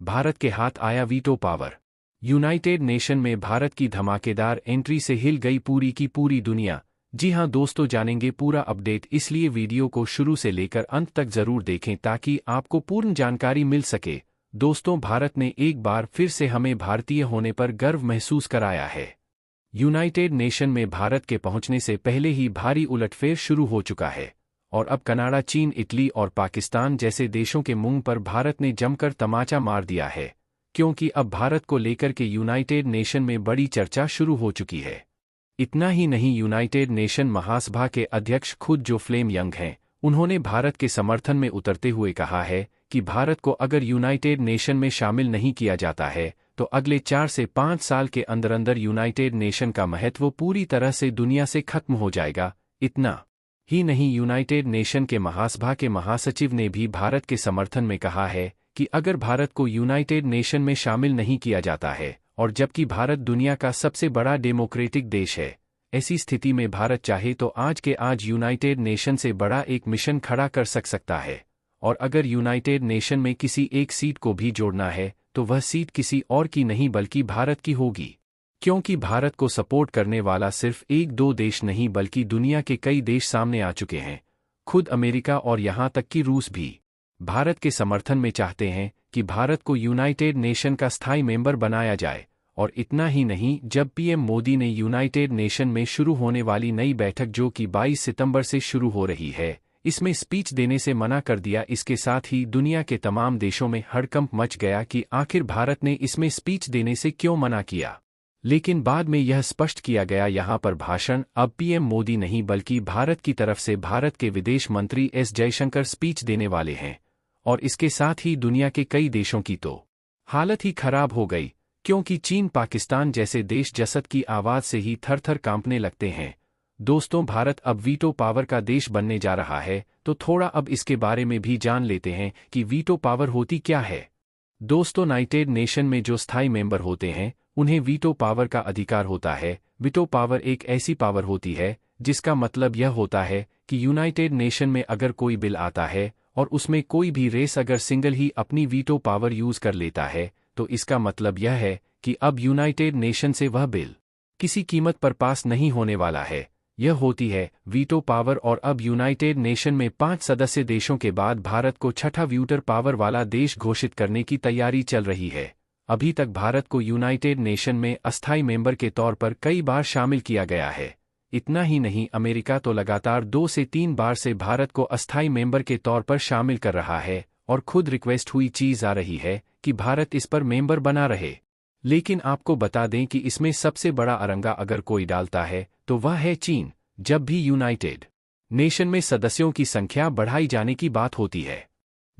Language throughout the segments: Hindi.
भारत के हाथ आया वीटो पावर। यूनाइटेड नेशन में भारत की धमाकेदार एंट्री से हिल गई पूरी की पूरी दुनिया। जी हां दोस्तों, जानेंगे पूरा अपडेट, इसलिए वीडियो को शुरू से लेकर अंत तक जरूर देखें ताकि आपको पूर्ण जानकारी मिल सके। दोस्तों, भारत ने एक बार फिर से हमें भारतीय होने पर गर्व महसूस कराया है। यूनाइटेड नेशन में भारत के पहुंचने से पहले ही भारी उलटफेर शुरू हो चुका है और अब कनाडा, चीन, इटली और पाकिस्तान जैसे देशों के मुंह पर भारत ने जमकर तमाचा मार दिया है, क्योंकि अब भारत को लेकर के यूनाइटेड नेशन में बड़ी चर्चा शुरू हो चुकी है। इतना ही नहीं, यूनाइटेड नेशन महासभा के अध्यक्ष खुद जो फ्लेम यंग हैं, उन्होंने भारत के समर्थन में उतरते हुए कहा है कि भारत को अगर यूनाइटेड नेशन में शामिल नहीं किया जाता है तो अगले 4 से 5 साल के अंदर अंदर यूनाइटेड नेशन का महत्व पूरी तरह से दुनिया से खत्म हो जाएगा। इतना ही नहीं, यूनाइटेड नेशन के महासभा के महासचिव ने भी भारत के समर्थन में कहा है कि अगर भारत को यूनाइटेड नेशन में शामिल नहीं किया जाता है, और जबकि भारत दुनिया का सबसे बड़ा डेमोक्रेटिक देश है, ऐसी स्थिति में भारत चाहे तो आज के आज यूनाइटेड नेशन से बड़ा एक मिशन खड़ा कर सकता है। और अगर यूनाइटेड नेशन में किसी एक सीट को भी जोड़ना है तो वह सीट किसी और की नहीं बल्कि भारत की होगी, क्योंकि भारत को सपोर्ट करने वाला सिर्फ 1-2 देश नहीं बल्कि दुनिया के कई देश सामने आ चुके हैं। खुद अमेरिका और यहाँ तक कि रूस भी भारत के समर्थन में चाहते हैं कि भारत को यूनाइटेड नेशन का स्थायी मेंबर बनाया जाए। और इतना ही नहीं, जब पीएम मोदी ने यूनाइटेड नेशन में शुरू होने वाली नई बैठक जो कि 22 सितंबर से शुरू हो रही है, इसमें स्पीच देने से मना कर दिया। इसके साथ ही दुनिया के तमाम देशों में हड़कंप मच गया कि आखिर भारत ने इसमें स्पीच देने से क्यों मना किया। लेकिन बाद में यह स्पष्ट किया गया, यहाँ पर भाषण अब पीएम मोदी नहीं बल्कि भारत की तरफ से भारत के विदेश मंत्री एस जयशंकर स्पीच देने वाले हैं। और इसके साथ ही दुनिया के कई देशों की तो हालत ही खराब हो गई, क्योंकि चीन, पाकिस्तान जैसे देश जसत की आवाज से ही थर-थर कांपने लगते हैं। दोस्तों, भारत अब वीटो पावर का देश बनने जा रहा है, तो थोड़ा अब इसके बारे में भी जान लेते हैं कि वीटो पावर होती क्या है। दोस्तों, यूनाइटेड नेशन में जो स्थायी मेंबर होते हैं उन्हें वीटो पावर का अधिकार होता है। वीटो पावर एक ऐसी पावर होती है जिसका मतलब यह होता है कि यूनाइटेड नेशन में अगर कोई बिल आता है और उसमें कोई भी रेस अगर सिंगल ही अपनी वीटो पावर यूज कर लेता है, तो इसका मतलब यह है कि अब यूनाइटेड नेशन से वह बिल किसी कीमत पर पास नहीं होने वाला है। यह होती है वीटो पावर। और अब यूनाइटेड नेशन में 5 सदस्य देशों के बाद भारत को छठा वीटो पावर वाला देश घोषित करने की तैयारी चल रही है। अभी तक भारत को यूनाइटेड नेशन में अस्थायी मेंबर के तौर पर कई बार शामिल किया गया है। इतना ही नहीं, अमेरिका तो लगातार 2 से 3 बार से भारत को अस्थायी मेंबर के तौर पर शामिल कर रहा है और खुद रिक्वेस्ट हुई चीज आ रही है कि भारत इस पर मेंबर बना रहे। लेकिन आपको बता दें कि इसमें सबसे बड़ा अरंगा अगर कोई डालता है तो वह है चीन। जब भी यूनाइटेड नेशन में सदस्यों की संख्या बढ़ाई जाने की बात होती है,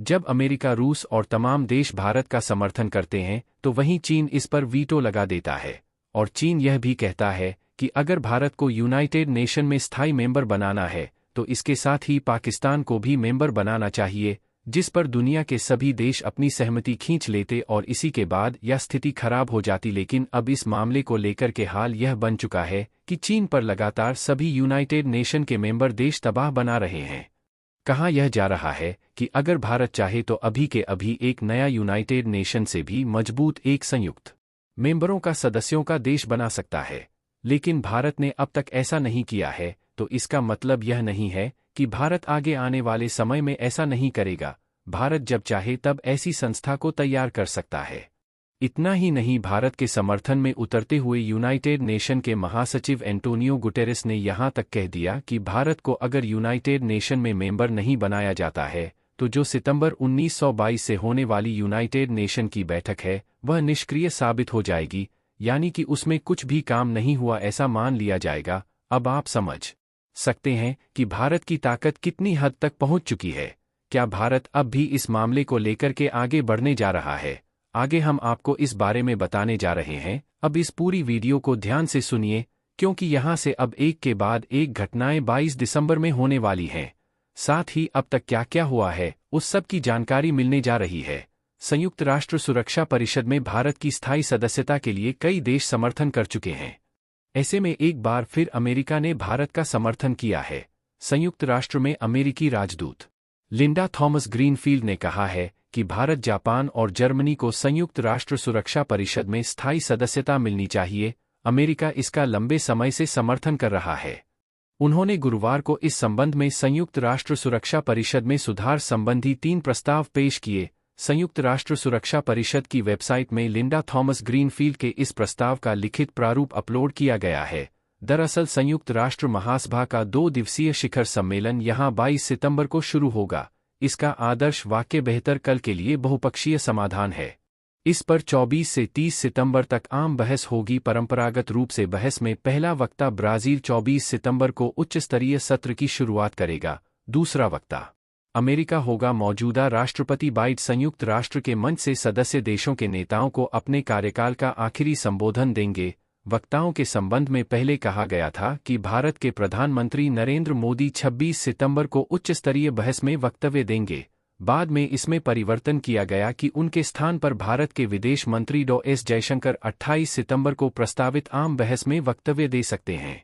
जब अमेरिका, रूस और तमाम देश भारत का समर्थन करते हैं, तो वहीं चीन इस पर वीटो लगा देता है। और चीन यह भी कहता है कि अगर भारत को यूनाइटेड नेशन में स्थायी मेंबर बनाना है तो इसके साथ ही पाकिस्तान को भी मेंबर बनाना चाहिए, जिस पर दुनिया के सभी देश अपनी सहमति खींच लेते और इसी के बाद यह स्थिति खराब हो जाती। लेकिन अब इस मामले को लेकर के हाल यह बन चुका है कि चीन पर लगातार सभी यूनाइटेड नेशन के मेंबर देश दबाव बना रहे हैं। कहा यह जा रहा है कि अगर भारत चाहे तो अभी के अभी एक नया यूनाइटेड नेशन से भी मजबूत एक संयुक्त मेंबरों का सदस्यों का देश बना सकता है। लेकिन भारत ने अब तक ऐसा नहीं किया है, तो इसका मतलब यह नहीं है कि भारत आगे आने वाले समय में ऐसा नहीं करेगा। भारत जब चाहे तब ऐसी संस्था को तैयार कर सकता है। इतना ही नहीं, भारत के समर्थन में उतरते हुए यूनाइटेड नेशन के महासचिव एंटोनियो गुटेरेस ने यहां तक कह दिया कि भारत को अगर यूनाइटेड नेशन में मेंबर नहीं बनाया जाता है तो जो सितंबर 1922 से होने वाली यूनाइटेड नेशन की बैठक है वह निष्क्रिय साबित हो जाएगी, यानी कि उसमें कुछ भी काम नहीं हुआ ऐसा मान लिया जाएगा। अब आप समझ सकते हैं कि भारत की ताकत कितनी हद तक पहुंच चुकी है। क्या भारत अब भी इस मामले को लेकर के आगे बढ़ने जा रहा है? आगे हम आपको इस बारे में बताने जा रहे हैं। अब इस पूरी वीडियो को ध्यान से सुनिए, क्योंकि यहां से अब एक के बाद एक घटनाएं 22 दिसंबर में होने वाली हैं। साथ ही अब तक क्या क्या हुआ है उस सब की जानकारी मिलने जा रही है। संयुक्त राष्ट्र सुरक्षा परिषद में भारत की स्थायी सदस्यता के लिए कई देश समर्थन कर चुके हैं। ऐसे में एक बार फिर अमेरिका ने भारत का समर्थन किया है। संयुक्त राष्ट्र में अमेरिकी राजदूत लिंडा थॉमस ग्रीनफील्ड ने कहा है कि भारत, जापान और जर्मनी को संयुक्त राष्ट्र सुरक्षा परिषद में स्थायी सदस्यता मिलनी चाहिए। अमेरिका इसका लंबे समय से समर्थन कर रहा है। उन्होंने गुरुवार को इस संबंध में संयुक्त राष्ट्र सुरक्षा परिषद में सुधार संबंधी 3 प्रस्ताव पेश किए। संयुक्त राष्ट्र सुरक्षा परिषद की वेबसाइट में लिंडा थॉमस ग्रीनफील्ड के इस प्रस्ताव का लिखित प्रारूप अपलोड किया गया है। दरअसल संयुक्त राष्ट्र महासभा का 2 दिवसीय शिखर सम्मेलन यहां 22 सितंबर को शुरू होगा। इसका आदर्श वाक्य बेहतर कल के लिए बहुपक्षीय समाधान है। इस पर 24 से 30 सितंबर तक आम बहस होगी। परंपरागत रूप से बहस में पहला वक्ता ब्राजील 24 सितंबर को उच्च स्तरीय सत्र की शुरुआत करेगा। दूसरा वक्ता अमेरिका होगा। मौजूदा राष्ट्रपति बाइडेन संयुक्त राष्ट्र के मंच से सदस्य देशों के नेताओं को अपने कार्यकाल का आखिरी संबोधन देंगे। वक्ताओं के संबंध में पहले कहा गया था कि भारत के प्रधानमंत्री नरेंद्र मोदी 26 सितंबर को उच्च स्तरीय बहस में वक्तव्य देंगे। बाद में इसमें परिवर्तन किया गया कि उनके स्थान पर भारत के विदेश मंत्री डॉ एस जयशंकर 28 सितंबर को प्रस्तावित आम बहस में वक्तव्य दे सकते हैं।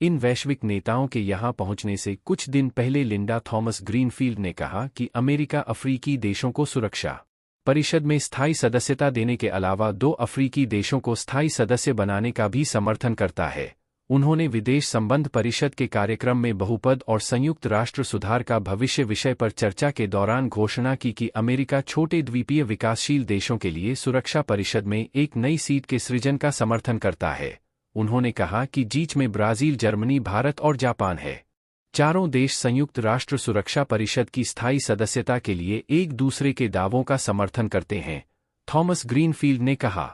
इन वैश्विक नेताओं के यहां पहुंचने से कुछ दिन पहले लिंडा थॉमस ग्रीनफील्ड ने कहा कि अमेरिका अफ्रीकी देशों को सुरक्षा परिषद में स्थायी सदस्यता देने के अलावा 2 अफ्रीकी देशों को स्थायी सदस्य बनाने का भी समर्थन करता है। उन्होंने विदेश संबंध परिषद के कार्यक्रम में बहुपद और संयुक्त राष्ट्र सुधार का भविष्य विषय पर चर्चा के दौरान घोषणा की कि अमेरिका छोटे द्वीपीय विकासशील देशों के लिए सुरक्षा परिषद में एक नई सीट के सृजन का समर्थन करता है। उन्होंने कहा कि जीच में ब्राजील, जर्मनी, भारत और जापान है। चारों देश संयुक्त राष्ट्र सुरक्षा परिषद की स्थायी सदस्यता के लिए एक दूसरे के दावों का समर्थन करते हैं। थॉमस ग्रीनफील्ड ने कहा,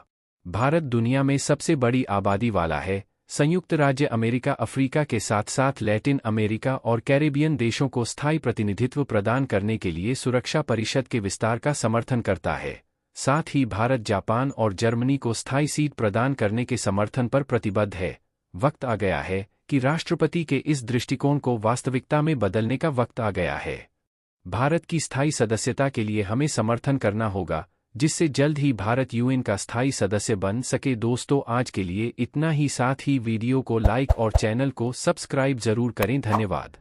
भारत दुनिया में सबसे बड़ी आबादी वाला है। संयुक्त राज्य अमेरिका अफ्रीका के साथ साथ लैटिन अमेरिका और कैरेबियन देशों को स्थायी प्रतिनिधित्व प्रदान करने के लिए सुरक्षा परिषद के विस्तार का समर्थन करता है। साथ ही भारत, जापान और जर्मनी को स्थायी सीट प्रदान करने के समर्थन पर प्रतिबद्ध है। वक्त आ गया है कि राष्ट्रपति के इस दृष्टिकोण को वास्तविकता में बदलने का वक्त आ गया है। भारत की स्थायी सदस्यता के लिए हमें समर्थन करना होगा, जिससे जल्द ही भारत यूएन का स्थायी सदस्य बन सके। दोस्तों, आज के लिए इतना ही। साथ ही वीडियो को लाइक और चैनल को सब्सक्राइब जरूर करें। धन्यवाद।